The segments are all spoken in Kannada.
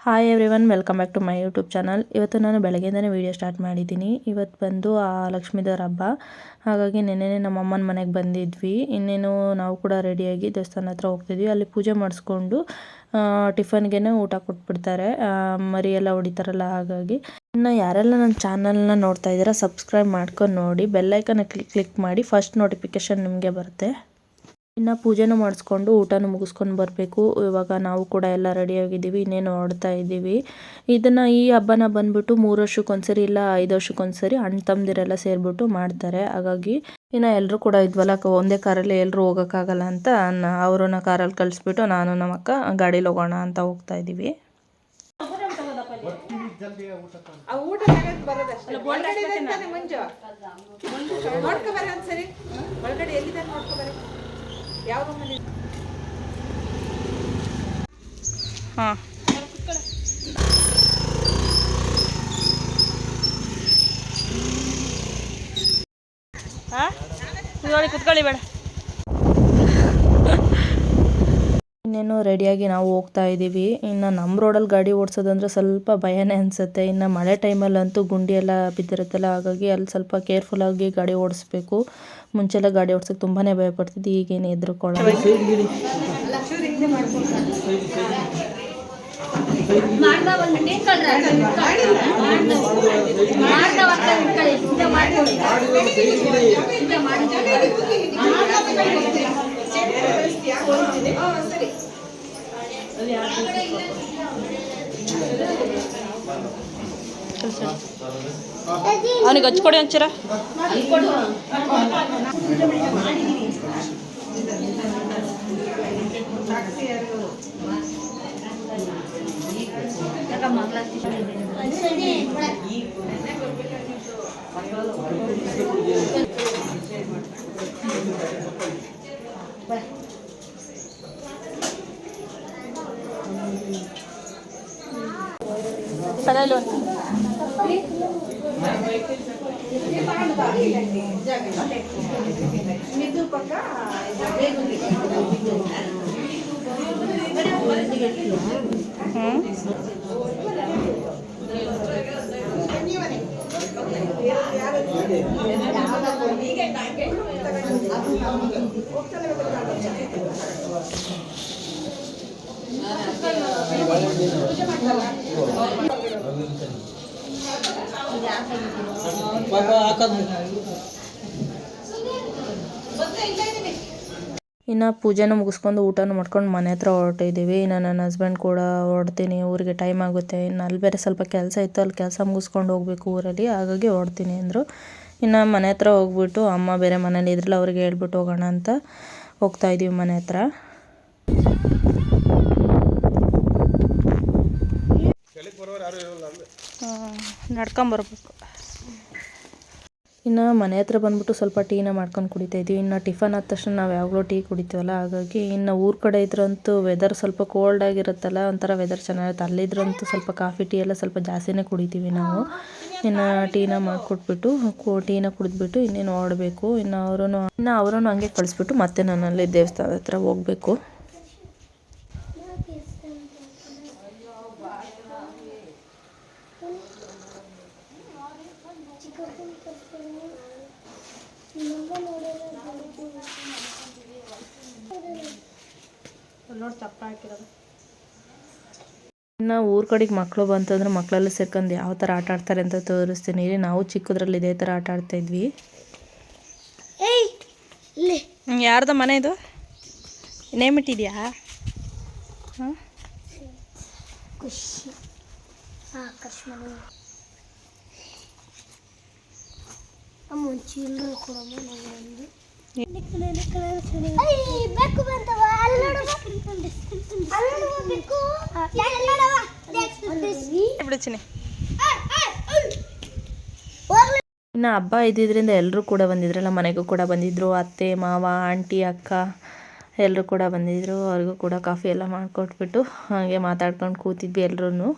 Hi everyone, welcome back to my YouTube channel. ಇವತ್ತು ನಾನು ಬೆಳಗ್ಗೆಯಿಂದನೇ ವೀಡಿಯೋ ಸ್ಟಾರ್ಟ್ ಮಾಡಿದ್ದೀನಿ. ಇವತ್ತು ಬಂದು ಲಕ್ಷ್ಮೀದೇವರ ಹಬ್ಬ. ಹಾಗಾಗಿ ನೆನ್ನೆನೇ ನಮ್ಮ ಅಮ್ಮನ ಮನೆಗೆ ಬಂದಿದ್ವಿ. ಇನ್ನೇನು ನಾವು ಕೂಡ ರೆಡಿಯಾಗಿ ದೇವಸ್ಥಾನ ಹತ್ರ ಹೋಗ್ತಿದ್ವಿ. ಅಲ್ಲಿ ಪೂಜೆ ಮಾಡಿಸ್ಕೊಂಡು ಟಿಫನ್ಗೆ ಊಟ ಕೊಟ್ಬಿಡ್ತಾರೆ. ಮರಿ ಎಲ್ಲ ಹೊಡಿತಾರಲ್ಲ, ಹಾಗಾಗಿ. ಇನ್ನು ಯಾರೆಲ್ಲ ನನ್ನ ಚಾನಲ್ನ ನೋಡ್ತಾ ಇದ್ದೀರಾ, ಸಬ್ಸ್ಕ್ರೈಬ್ ಮಾಡ್ಕೊಂಡು ನೋಡಿ, ಬೆಲ್ಲೈಕನ್ನ ಕ್ಲಿಕ್ ಮಾಡಿ, ಫಸ್ಟ್ ನೋಟಿಫಿಕೇಷನ್ ನಿಮಗೆ ಬರುತ್ತೆ. ಇನ್ನು ಪೂಜೆನೂ ಮಾಡಿಸ್ಕೊಂಡು ಊಟನೂ ಮುಗಿಸ್ಕೊಂಡು ಬರಬೇಕು. ಇವಾಗ ನಾವು ಕೂಡ ಎಲ್ಲ ರೆಡಿಯಾಗಿದ್ದೀವಿ, ಇನ್ನೇನು ಹೊರಡ್ತಾ ಇದ್ದೀವಿ. ಈ ಹಬ್ಬನ ಬಂದ್ಬಿಟ್ಟು 3 ವರ್ಷಕ್ಕೊಂದ್ಸರಿ ಇಲ್ಲ 5 ವರ್ಷಕ್ಕೊಂದ್ಸರಿ ಅಣ್ಣ ತಮ್ಮದಿರೆಲ್ಲ ಸೇರಿಬಿಟ್ಟು ಮಾಡ್ತಾರೆ. ಹಾಗಾಗಿ ಇನ್ನು ಎಲ್ಲರೂ ಕೂಡ ಇದ್ವಲ್ಲ, ಒಂದೇ ಕಾರಲ್ಲಿ ಎಲ್ಲರೂ ಹೋಗೋಕ್ಕಾಗಲ್ಲ ಅಂತ ಅವ್ರನ್ನ ಕಾರಲ್ಲಿ ಕಳಿಸ್ಬಿಟ್ಟು ನಾನು ನಮ್ಮ ಅಕ್ಕ ಗಾಡೀಲಿ ಹೋಗೋಣ ಅಂತ ಹೋಗ್ತಾ ಇದ್ದೀವಿ. ಹಾಂ, ಕುತ್ಕೊಳ್ಳಿ ಬೇಡ. ಇನ್ನೇನು ರೆಡಿಯಾಗಿ ನಾವು ಹೋಗ್ತಾ ಇದ್ದೀವಿ. ಇನ್ನು ನಮ್ಮ ರೋಡಲ್ಲಿ ಗಾಡಿ ಓಡಿಸೋದಂದ್ರೆ ಸ್ವಲ್ಪ ಭಯನೇ ಅನಿಸುತ್ತೆ. ಇನ್ನು ಮಳೆ ಟೈಮಲ್ಲಂತೂ ಗುಂಡಿ ಎಲ್ಲ ಬಿದ್ದಿರುತ್ತಲ್ಲ, ಹಾಗಾಗಿ ಅಲ್ಲಿ ಸ್ವಲ್ಪ ಕೇರ್ಫುಲ್ಲಾಗಿ ಗಾಡಿ ಓಡಿಸ್ಬೇಕು. ಮುಂಚೆಲ್ಲ ಗಾಡಿ ಓಡಿಸೋಕೆ ತುಂಬಾ ಭಯಪಡ್ತಿದ್ದೆ, ಈಗೇನು ಹೆದರ್ಕೊಳ್ಳೋದು. ಅವನಿಗೆ ಹಚ್ಕೊಡಿ ಒಂಚೂರ. ಇನ್ನು ಪೂಜೆನೂ ಮುಗಿಸ್ಕೊಂಡು ಊಟನೂ ಮಾಡ್ಕೊಂಡು ಮನೆ ಹತ್ರ ಹೊರಟಿದ್ದೀವಿ. ಇನ್ನು ನನ್ನ ಹಸ್ಬೆಂಡ್ ಕೂಡ ಹೊರಡ್ತೀನಿ, ಊರಿಗೆ ಟೈಮ್ ಆಗುತ್ತೆ. ಇನ್ನು ಅಲ್ಲಿ ಬೇರೆ ಸ್ವಲ್ಪ ಕೆಲಸ ಇತ್ತು, ಅಲ್ಲಿ ಕೆಲಸ ಮುಗಿಸ್ಕೊಂಡು ಹೋಗ್ಬೇಕು ಊರಲ್ಲಿ, ಹಾಗಾಗಿ ಹೊರಡ್ತೀನಿ ಅಂದರು. ಇನ್ನು ಮನೆ ಹತ್ರ ಹೋಗ್ಬಿಟ್ಟು ಅಮ್ಮ ಬೇರೆ ಮನೇಲಿ ಇದ್ರಲ್ಲ, ಅವ್ರಿಗೆ ಹೇಳ್ಬಿಟ್ಟು ಹೋಗೋಣ ಅಂತ ಹೋಗ್ತಾ ಇದ್ದೀವಿ ಮನೆ ಹತ್ರ. ನಡ್ಕೊಂಬರ್ಬೇಕು. ಇನ್ನು ಮನೆ ಹತ್ರ ಬಂದ್ಬಿಟ್ಟು ಸ್ವಲ್ಪ ಟೀನ ಮಾಡ್ಕೊಂಡು ಕುಡಿತಾ ಇದ್ದೀವಿ. ಇನ್ನು ಟಿಫನ್ ಆದ ತಕ್ಷಣ ನಾವು ಯಾವಾಗಲೂ ಟೀ ಕುಡಿತೀವಲ್ಲ, ಹಾಗಾಗಿ ಇನ್ನು ಊರ ಕಡೆ ಇದ್ರಂತೂ ವೆದರ್ ಸ್ವಲ್ಪ ಕೋಲ್ಡ್ ಆಗಿರುತ್ತಲ್ಲ, ಒಂಥರ ವೆದರ್ ಚೆನ್ನಾಗಿರುತ್ತೆ. ಅಲ್ಲಿದ್ರಂತೂ ಸ್ವಲ್ಪ ಕಾಫಿ ಟೀ ಎಲ್ಲ ಸ್ವಲ್ಪ ಜಾಸ್ತಿನೇ ಕುಡಿತೀವಿ ನಾವು. ಇನ್ನು ಟೀನ ಮಾಡಿಕೊಟ್ಬಿಟ್ಟು ಟೀನ ಕುಡಿದ್ಬಿಟ್ಟು ಇನ್ನೇನು ಹೊರಡಬೇಕು. ಇನ್ನು ಅವರನ್ನು ಹಂಗೆ ಕಳಿಸ್ಬಿಟ್ಟು ಮತ್ತೆ ನನ್ನಲ್ಲಿ ದೇವಸ್ಥಾನದ ಹತ್ರ ಹೋಗಬೇಕು. ಇನ್ನು ಊರ ಕಡೆಗೆ ಮಕ್ಕಳು ಬಂತಂದ್ರೆ ಮಕ್ಕಳೆಲ್ಲ ಸೇರ್ಕೊಂಡು ಯಾವ ಥರ ಆಟ ಆಡ್ತಾರೆ ಅಂತ ತೋರಿಸ್ತೀನಿ. ನಾವು ಚಿಕ್ಕದ್ರಲ್ಲಿ ಇದೇ ಥರ ಆಟ ಆಡ್ತಾಯಿದ್ವಿ. ಯಾರ್ದ ಮನೆ ಇದು? ನೇಮ್ ಇಟ್ಟಿದ್ಯಾ? ಹಾಂ, ಖುಷಿ. ಇನ್ನು ಹಬ್ಬ ಇದ್ದಿದ್ದರಿಂದ ಎಲ್ಲರೂ ಕೂಡ ಬಂದಿದ್ರಲ್ಲ, ಮನೆಗೂ ಕೂಡ ಬಂದಿದ್ದರು. ಅತ್ತೆ ಮಾವ ಆಂಟಿ ಅಕ್ಕ ಎಲ್ಲರೂ ಕೂಡ ಬಂದಿದ್ದರು. ಅವ್ರಿಗೂ ಕೂಡ ಕಾಫಿ ಎಲ್ಲ ಮಾಡಿಕೊಟ್ಬಿಟ್ಟು ಹಾಗೆ ಮಾತಾಡ್ಕೊಂಡು ಕೂತಿದ್ವಿ ಎಲ್ಲರೂ.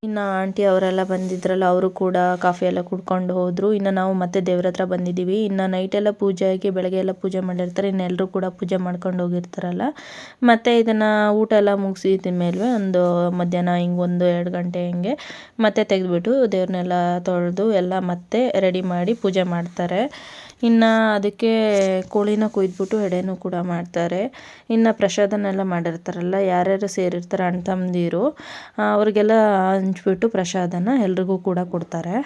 ಇನ್ನು ಆಂಟಿ ಅವರೆಲ್ಲ ಬಂದಿದ್ರಲ್ಲ, ಅವರು ಕೂಡ ಕಾಫಿ ಎಲ್ಲ ಕುಡ್ಕೊಂಡು ಹೋದರು. ಇನ್ನು ನಾವು ಮತ್ತೆ ದೇವ್ರ ಹತ್ರ ಬಂದಿದ್ದೀವಿ. ಇನ್ನು ನೈಟೆಲ್ಲ ಪೂಜೆ ಆಗಿ ಬೆಳಗ್ಗೆ ಎಲ್ಲ ಪೂಜೆ ಮಾಡಿರ್ತಾರೆ. ಇನ್ನೆಲ್ಲರೂ ಕೂಡ ಪೂಜೆ ಮಾಡ್ಕೊಂಡು ಹೋಗಿರ್ತಾರಲ್ಲ. ಮತ್ತು ಇದನ್ನು ಊಟ ಎಲ್ಲ ಮುಗಿಸಿದ ಮೇಲೆ ಒಂದು ಮಧ್ಯಾಹ್ನ ಹಿಂಗೆ 1-2 ಗಂಟೆ ಹಿಂಗೆ ಮತ್ತೆ ತೆಗೆದುಬಿಟ್ಟು ದೇವ್ರನ್ನೆಲ್ಲ ತೊಳೆದು ಎಲ್ಲ ಮತ್ತೆ ರೆಡಿ ಮಾಡಿ ಪೂಜೆ ಮಾಡ್ತಾರೆ. ಇನ್ನು ಅದಕ್ಕೆ ಕೋಳಿನ ಕೊಯ್ದುಬಿಟ್ಟು ಎಡೆನೂ ಕೂಡ ಮಾಡ್ತಾರೆ. ಇನ್ನು ಪ್ರಸಾದನೆಲ್ಲ ಮಾಡಿರ್ತಾರಲ್ಲ, ಯಾರ್ಯಾರು ಸೇರಿರ್ತಾರೆ ಅಣ್ಣ ತಮ್ಮಂದಿರು ಅವ್ರಿಗೆಲ್ಲ ಹಂಚ್ಬಿಟ್ಟು ಪ್ರಸಾದನ ಎಲ್ರಿಗೂ ಕೂಡ ಕೊಡ್ತಾರೆ.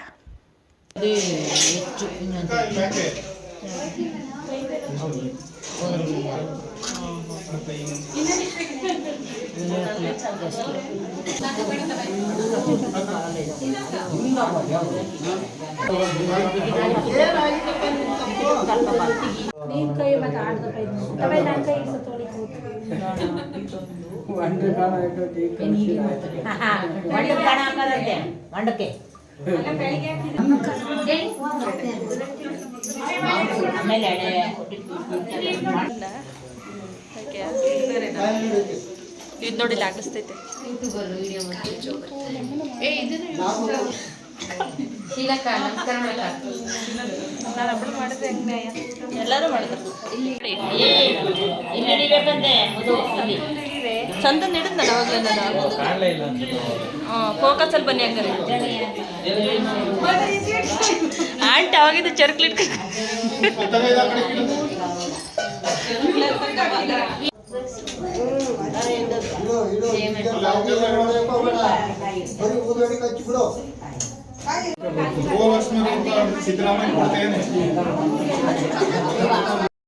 ಇದು ನೋಡಿ ಲಾಗಿಸ್ತೈತೆ. ಎಲ್ಲರೂ ಮಾಡಿದ್ರು. ಚಂದ ಹಿಡಿದ್ ನಾನು ಅವಾಗಲೇ ಫೋಕಸಲ್ಲಿ ಬನ್ನಿ ಹಂಗಾರೆ. ಆಂಟಿ ಅವಾಗಿದ್ದು ಚರ್ಕ್ಲಿಟ್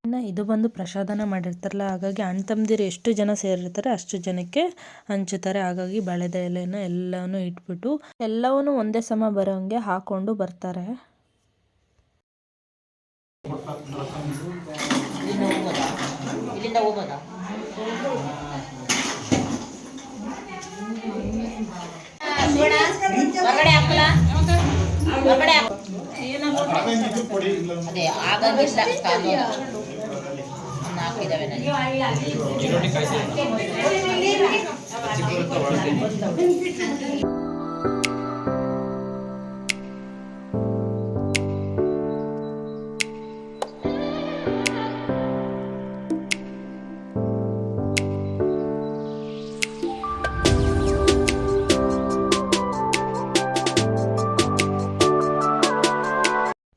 ಇನ್ನು ಇದು ಬಂದು ಪ್ರಸಾದನ ಮಾಡಿರ್ತಾರಲ್ಲ, ಹಾಗಾಗಿ ಅಣ್ಣ ತಮ್ಮದಿರು ಎಷ್ಟು ಜನ ಸೇರಿರ್ತಾರೆ ಅಷ್ಟು ಜನಕ್ಕೆ ಹಂಚುತ್ತಾರೆ. ಹಾಗಾಗಿ ಬಾಳೆದ ಎಲೆನ ಎಲ್ಲನೂ ಇಟ್ಬಿಟ್ಟು ಎಲ್ಲವನ್ನೂ ಒಂದೇ ಸಮ ಬರೋಂಗೆ ಹಾಕೊಂಡು ಬರ್ತಾರೆ. ಅದೇ ಆಗಂಗಿಲ್ಲ ಹಾಕಿದಾವೆ ನನಗೆ.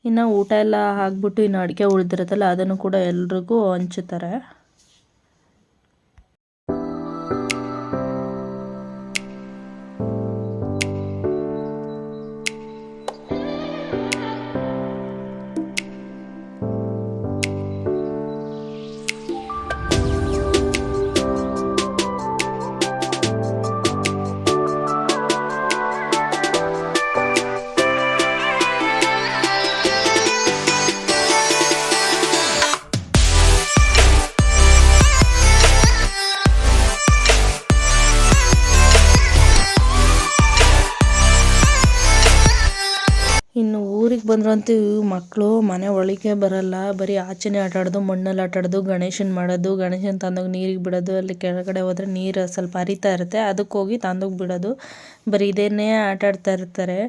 ಇನ್ನು ಊಟ ಎಲ್ಲ ಹಾಕ್ಬಿಟ್ಟು ಇನ್ನು ಅಡಿಕೆ ಉಳಿದಿರುತ್ತಲ್ಲ ಅದನ್ನು ಕೂಡ ಎಲ್ರಿಗೂ ಹಂಚುತ್ತಾರೆ. ಇನ್ನು ಊರಿಗೆ ಬಂದ್ರಂತೂ ಮಕ್ಕಳು ಮನೆ ಒಳಗೆ ಬರಲ್ಲ, ಬರೀ ಆಚೆನೇ ಆಟಾಡೋದು, ಮಣ್ಣಲ್ಲಿ ಆಟಾಡೋದು, ಗಣೇಶನ ಮಾಡೋದು, ಗಣೇಶನ ತಂದೋಗಿ ನೀರಿಗೆ ಬಿಡೋದು. ಅಲ್ಲಿ ಕೆಳಗಡೆ ಹೋದರೆ ನೀರು ಸ್ವಲ್ಪ ಹರಿತಾ ಇರುತ್ತೆ, ಅದಕ್ಕೆ ಹೋಗಿ ತಂದೋಗಿ ಬಿಡೋದು, ಬರೀ ಇದನ್ನೇ ಆಟಾಡ್ತಾ ಇರ್ತಾರೆ.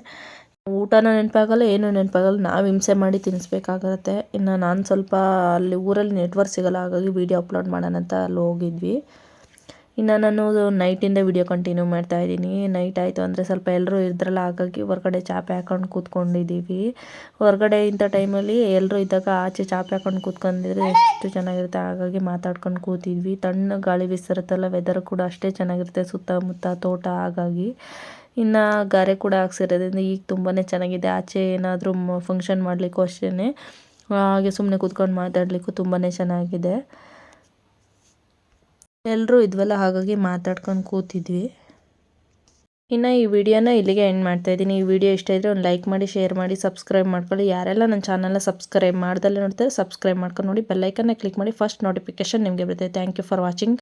ಊಟನೂ ನೆನಪಾಗಲ್ಲ, ಏನೂ ನೆನಪಾಗಲ್ಲ. ನಾವು ಹಿಂಸೆ ಮಾಡಿ ತಿನ್ನಿಸ್ಬೇಕಾಗತ್ತೆ. ಇನ್ನು ನಾನು ಸ್ವಲ್ಪ ಅಲ್ಲಿ ಊರಲ್ಲಿ ನೆಟ್ವರ್ಕ್ ಸಿಗೋಲ್ಲ, ಹಾಗಾಗಿ ವೀಡಿಯೋ ಅಪ್ಲೋಡ್ ಮಾಡೋಣ ಅಂತ ಅಲ್ಲಿ ಹೋಗಿದ್ವಿ. ಇನ್ನು ನಾನು ನೈಟಿಂದ ವಿಡಿಯೋ ಕಂಟಿನ್ಯೂ ಮಾಡ್ತಾಯಿದ್ದೀನಿ. ನೈಟ್ ಆಯಿತು ಅಂದರೆ ಸ್ವಲ್ಪ ಎಲ್ಲರೂ ಇದ್ರಲ್ಲ, ಹಾಗಾಗಿ ಹೊರಗಡೆ ಚಾಪೆ ಹಾಕೊಂಡು ಕೂತ್ಕೊಂಡಿದ್ದೀವಿ. ಹೊರಗಡೆ ಇಂಥ ಟೈಮಲ್ಲಿ ಎಲ್ಲರೂ ಇದ್ದಾಗ ಆಚೆ ಚಾಪೆ ಹಾಕೊಂಡು ಕೂತ್ಕೊಂಡಿದ್ರೆ ಎಷ್ಟು ಚೆನ್ನಾಗಿರುತ್ತೆ. ಹಾಗಾಗಿ ಮಾತಾಡ್ಕೊಂಡು ಕೂತಿದ್ವಿ. ತಣ್ಣ ಗಾಳಿ ಬೀಸಿರುತ್ತಲ್ಲ, ವೆದರ್ ಕೂಡ ಅಷ್ಟೇ ಚೆನ್ನಾಗಿರುತ್ತೆ ಸುತ್ತಮುತ್ತ ತೋಟ. ಹಾಗಾಗಿ ಇನ್ನು ಗಾರೆ ಕೂಡ ಹಾಕ್ಸಿರೋದ್ರಿಂದ ಈಗ ತುಂಬಾ ಚೆನ್ನಾಗಿದೆ. ಆಚೆ ಏನಾದರೂ ಫಂಕ್ಷನ್ ಮಾಡಲಿಕ್ಕೂ ಅಷ್ಟೇ, ಹಾಗೆ ಸುಮ್ಮನೆ ಕೂತ್ಕೊಂಡು ಮಾತಾಡಲಿಕ್ಕೂ ತುಂಬಾ ಚೆನ್ನಾಗಿದೆ. ಎಲ್ಲರೂ ಇದ್ವಲ್ಲ, ಹಾಗಾಗಿ ಮಾತಾಡ್ಕೊಂಡು ಕೂತಿದ್ವಿ. ಇನ್ನು ಈ ವಿಡಿಯೋನ ಇಲ್ಲಿಗೆ ಎಂಡ್ ಮಾಡ್ತಾಯಿದ್ದೀನಿ. ಈ ವಿಡಿಯೋ ಇಷ್ಟ ಇದ್ದರೆ ಒಂದು ಲೈಕ್ ಮಾಡಿ, ಶೇರ್ ಮಾಡಿ, ಸಬ್ಸ್ಕ್ರೈಬ್ ಮಾಡ್ಕೊಳ್ಳಿ. ಯಾರೆಲ್ಲ ನನ್ನ ಚಾನಲ್ನ ಸಬ್ಸ್ಕ್ರೈಬ್ ಮಾಡ್ದಲ್ಲೇ ನೋಡ್ತಾರೆ ಸಬ್ಸ್ಕ್ರೈಬ್ ಮಾಡ್ಕೊಂಡು ನೋಡಿ, ಬೆಲ್ಲೈಕನ್ನ ಕ್ಲಿಕ್ ಮಾಡಿ, ಫಸ್ಟ್ ನೋಟಿಫಿಕೇಶನ್ ನಿಮಗೆ ಬರುತ್ತೆ. Thank you for watching.